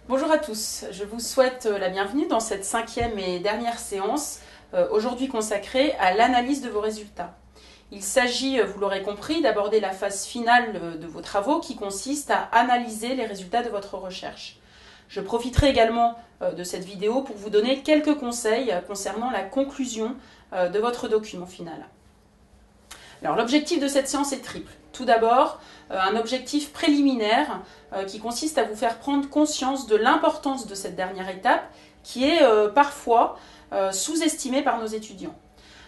Bonjour à tous, je vous souhaite la bienvenue dans cette cinquième et dernière séance, aujourd'hui consacrée à l'analyse de vos résultats. Il s'agit, vous l'aurez compris, d'aborder la phase finale de vos travaux qui consiste à analyser les résultats de votre recherche. Je profiterai également de cette vidéo pour vous donner quelques conseils concernant la conclusion de votre document final. Alors, l'objectif de cette séance est triple. Tout d'abord, un objectif préliminaire qui consiste à vous faire prendre conscience de l'importance de cette dernière étape qui est parfois sous-estimée par nos étudiants.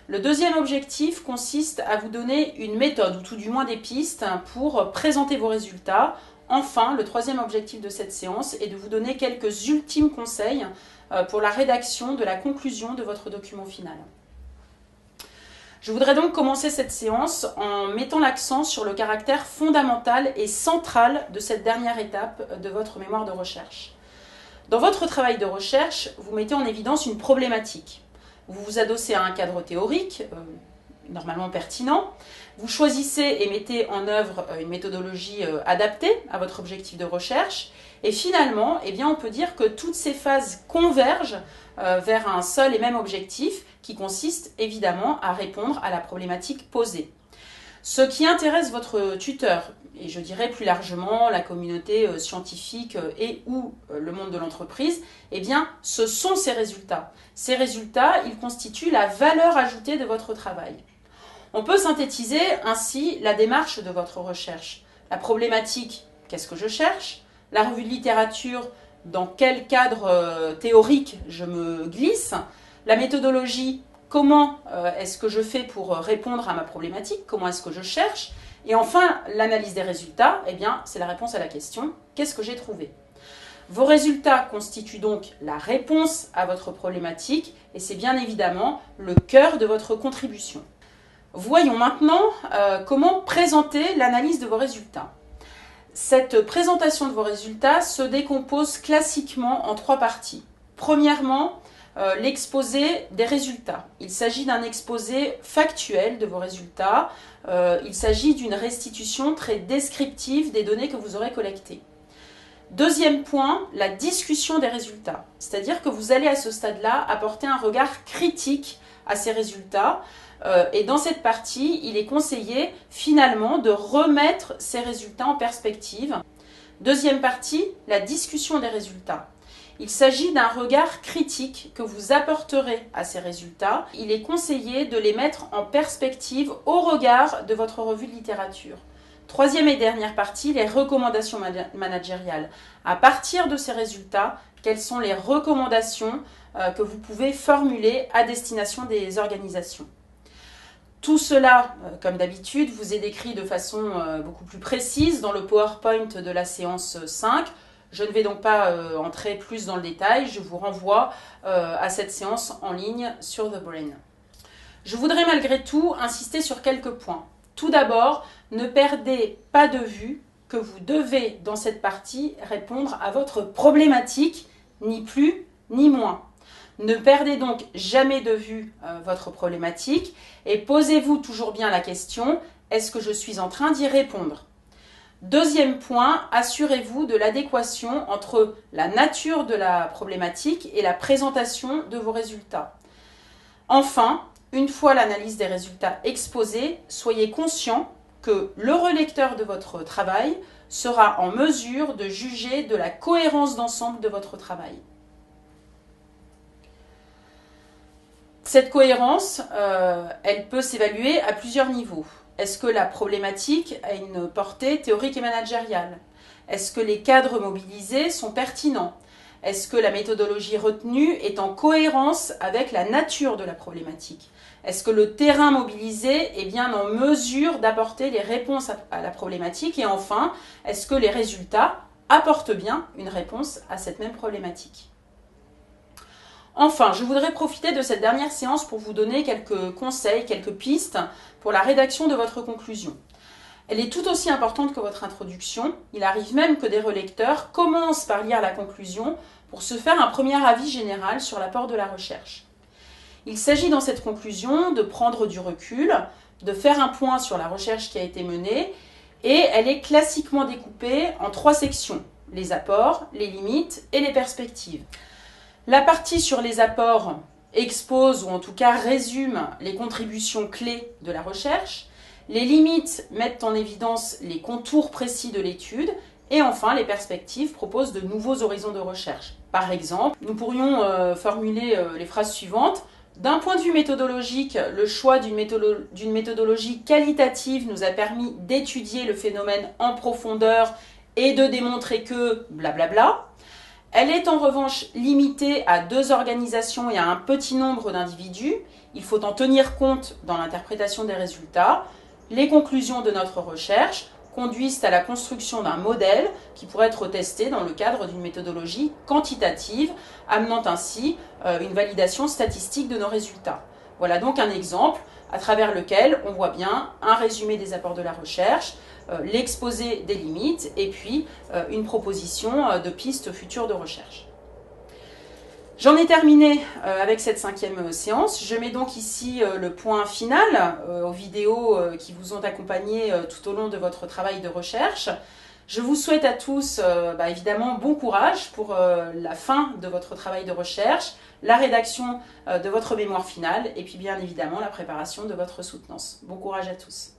Le deuxième objectif consiste à vous donner une méthode, ou tout du moins des pistes, pour présenter vos résultats. Enfin, le troisième objectif de cette séance est de vous donner quelques ultimes conseils pour la rédaction de la conclusion de votre document final. Je voudrais donc commencer cette séance en mettant l'accent sur le caractère fondamental et central de cette dernière étape de votre mémoire de recherche. Dans votre travail de recherche, vous mettez en évidence une problématique. Vous vous adossez à un cadre théorique, normalement pertinent. Vous choisissez et mettez en œuvre une méthodologie adaptée à votre objectif de recherche. Et finalement, on peut dire que toutes ces phases convergent vers un seul et même objectif qui consiste évidemment à répondre à la problématique posée. Ce qui intéresse votre tuteur, et je dirais plus largement la communauté scientifique et ou le monde de l'entreprise, ce sont ces résultats. Ces résultats, ils constituent la valeur ajoutée de votre travail. On peut synthétiser ainsi la démarche de votre recherche. La problématique, qu'est-ce que je cherche? La revue de littérature, dans quel cadre théorique je me glisse? La méthodologie, comment est-ce que je fais pour répondre à ma problématique? Comment est-ce que je cherche? Et enfin, l'analyse des résultats, c'est la réponse à la question, qu'est-ce que j'ai trouvé? Vos résultats constituent donc la réponse à votre problématique et c'est bien évidemment le cœur de votre contribution. Voyons maintenant comment présenter l'analyse de vos résultats. Cette présentation de vos résultats se décompose classiquement en trois parties. Premièrement, l'exposé des résultats. Il s'agit d'un exposé factuel de vos résultats. Il s'agit d'une restitution très descriptive des données que vous aurez collectées. Deuxième point, la discussion des résultats. C'est-à-dire que vous allez à ce stade-là apporter un regard critique à ces résultats. Et dans cette partie, il est conseillé finalement de remettre ces résultats en perspective. Deuxième partie, la discussion des résultats. Il s'agit d'un regard critique que vous apporterez à ces résultats. Il est conseillé de les mettre en perspective au regard de votre revue de littérature. Troisième et dernière partie, les recommandations managériales. À partir de ces résultats, quelles sont les recommandations que vous pouvez formuler à destination des organisations? Tout cela, comme d'habitude, vous est décrit de façon beaucoup plus précise dans le PowerPoint de la séance 5. Je ne vais donc pas entrer plus dans le détail, je vous renvoie à cette séance en ligne sur The Brain. Je voudrais malgré tout insister sur quelques points. Tout d'abord, ne perdez pas de vue que vous devez dans cette partie répondre à votre problématique, ni plus ni moins. Ne perdez donc jamais de vue votre problématique et posez-vous toujours bien la question, est-ce que je suis en train d'y répondre? Deuxième point, assurez-vous de l'adéquation entre la nature de la problématique et la présentation de vos résultats. Enfin, une fois l'analyse des résultats exposés, soyez conscient que le relecteur de votre travail sera en mesure de juger de la cohérence d'ensemble de votre travail. Cette cohérence, elle peut s'évaluer à plusieurs niveaux. Est-ce que la problématique a une portée théorique et managériale? Est-ce que les cadres mobilisés sont pertinents? Est-ce que la méthodologie retenue est en cohérence avec la nature de la problématique? Est-ce que le terrain mobilisé est bien en mesure d'apporter les réponses à la problématique? Et enfin, est-ce que les résultats apportent bien une réponse à cette même problématique? Enfin, je voudrais profiter de cette dernière séance pour vous donner quelques conseils, quelques pistes pour la rédaction de votre conclusion. Elle est tout aussi importante que votre introduction. Il arrive même que des relecteurs commencent par lire la conclusion pour se faire un premier avis général sur l'apport de la recherche. Il s'agit dans cette conclusion de prendre du recul, de faire un point sur la recherche qui a été menée et elle est classiquement découpée en trois sections. les apports, les limites et les perspectives. La partie sur les apports expose ou en tout cas résume les contributions clés de la recherche. Les limites mettent en évidence les contours précis de l'étude. Et enfin, les perspectives proposent de nouveaux horizons de recherche. Par exemple, nous pourrions formuler les phrases suivantes. D'un point de vue méthodologique, le choix d'une méthodologie qualitative nous a permis d'étudier le phénomène en profondeur et de démontrer que blablabla. Elle est en revanche limitée à 2 organisations et à un petit nombre d'individus. Il faut en tenir compte dans l'interprétation des résultats. Les conclusions de notre recherche conduisent à la construction d'un modèle qui pourrait être testé dans le cadre d'une méthodologie quantitative, amenant ainsi une validation statistique de nos résultats. Voilà donc un exemple à travers lequel on voit bien un résumé des apports de la recherche, l'exposé des limites et puis une proposition de pistes futures de recherche. J'en ai terminé avec cette 5e séance. Je mets donc ici le point final aux vidéos qui vous ont accompagné tout au long de votre travail de recherche. Je vous souhaite à tous évidemment bon courage pour la fin de votre travail de recherche, la rédaction de votre mémoire finale et puis bien évidemment la préparation de votre soutenance. Bon courage à tous.